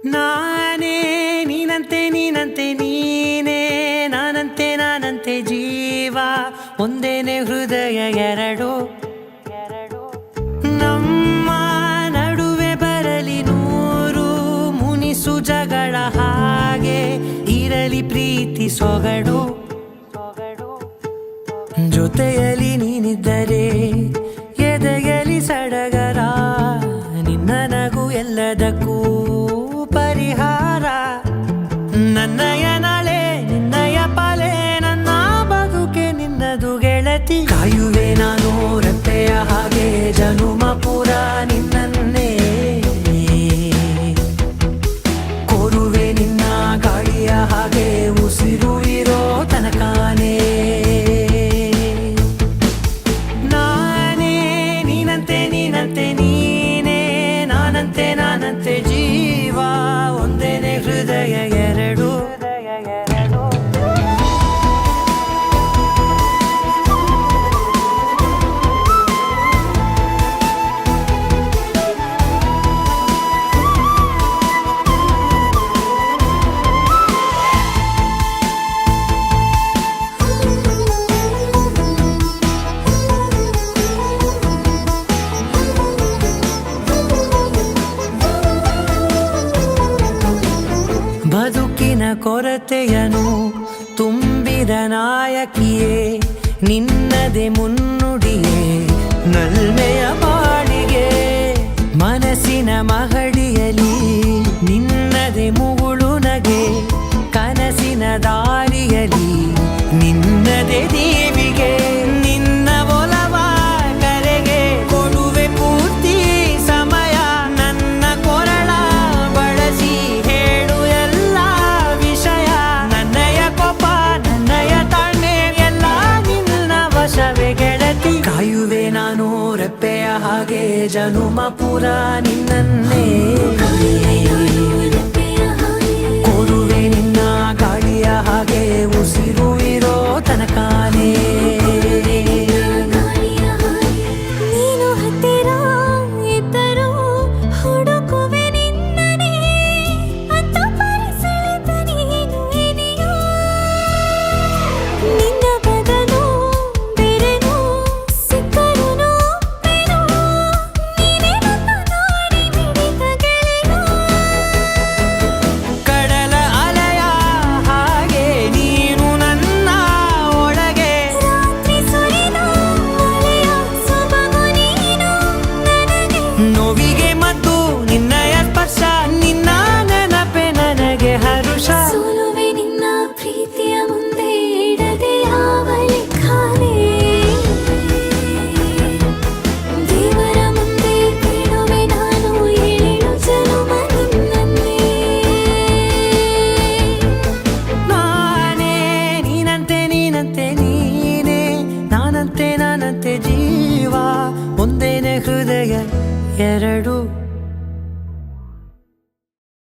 ನಾನೇ ನೀನಂತೆ ನೀನಂತೆ ನೀನೇ ನಾನಂತೆ ನಾನಂತೆ ಜೀವ ಒಂದೇನೆ ಹೃದಯ ಎರಡು ನಮ್ಮ ನಡುವೆ ಬರಲಿ ನೂರು ಮುನಿಸು ಜಗಳ ಹಾಗೆ ಇರಲಿ ಪ್ರೀತಿ ಸೊಗಡು ಜೊತೆಯಲ್ಲಿ ನೀನಿದ್ದರೆ ಎದೆಯಲಿ ಸಡಗರ ನಿನ್ನ ನಗು ಎಲ್ಲದಕ್ಕೂ ಪರಿಹಾರ ನನ್ನಯ ನಾಳೆ ನಿನ್ನಯ ಪಾಲೆ ನನ್ನ ಬದುಕೆ ನಿನ್ನದು ಗೆಳತಿ ಕಾಯುವೆ ನಾನು ರೆಪ್ಪೆಯ ಹಾಗೆ ಜನುಮ ಪುರ ನಿನ್ನನ್ನೇ ಕೋರುವೆ ನಿನ್ನ ಗಾಳಿಯ ಹಾಗೆ ಉಸಿರು ಇರೋ ತನಕಾನೇ ನಾನೇ ನೀನಂತೆ ನೀನಂತೆ ನೀನೇ ನಾನಂತೆ ನಾನಂತೆ ಜೀವ ಒಂದೇನೆ ಹೃದಯ ಎರಡು ಬದುಕಿನ ಕೊರತೆಯನು ತುಂಬಿದ ನಾಯಕಿಯೇ ನಿನ್ನದೆ ಮುನ್ನುಡಿಯೇ ನಲ್ಮೆಯ ಬಾಳಿಗೆ ಮನಸ್ಸಿನ ಮಹಡಿಯಲಿ ನಿನ್ನದೆ ಮುಗುಳು ನಗೆ ಕನಸಿನ ದಾರಿಯಲಿ ನಿನ್ನದೆ ದೀವಿಗೆ ನಿನ್ನ ಒಲವ ಕರೆಗೆ ಕೊಡುವೆ ಪೂರ್ತಿ ಸಮಯ ನನ್ನ ಕೊರಳ ಬಳಸಿ ಹೇಳು ಎಲ್ಲ ವಿಷಯ ನನ್ನಯ ಕೋಪ ನನ್ನಯ ತಾಳ್ಮೆ ಎಲ್ಲ ನಿನ್ನ ವಶವೇ ಗೆಳತಿ ಕಾಯುವೆ ನಾನು ರೆಪ್ಪೆಯ ಹಾಗೆ ಜನುಮ ಪುರ ನಿನ್ನನ್ನೇ ಕೋರುವೆ ನಿನ್ನ ಗಾಳಿಯ ಹಾಗೆ ಉಸಿರು ಇರೋ ತನಕಾನೇ ನೀನು ಹತ್ತಿರ ಇದ್ದರೂ ಹುಡುಕುವೆ ನಿನ್ನನೇ ಅಂತ ಪರಿಸೆಳೆದ ನೀನು ಇದೆಯೋ ನಿನ್ನ ಬದಲು ಬೇರೆನೋ ಸಿಕ್ಕರೂ ಒಪ್ಪೆನೋ ನೀನೇ ನನ್ನ ನಾಡಿ ಮಿಡಿತ ಗೆಳೆಯೋ ಕಡಲ ಅಲೆಯ ಹಾಗೆ ನೀನು ನನ್ನ ಒಳಗೆ ರಾತ್ರಿ ಸುರಿದ ಮಳೆಯ ಸೊಬಗು ನೀನು ನನಗೆ ನೋವಿಗೆ ಮದ್ದು ನಿನ್ನಯ ಸ್ಪರ್ಶ ನಿನ್ನ ನೆನಪೆ ನನಗೆ ಹರುಷ ಸೋಲು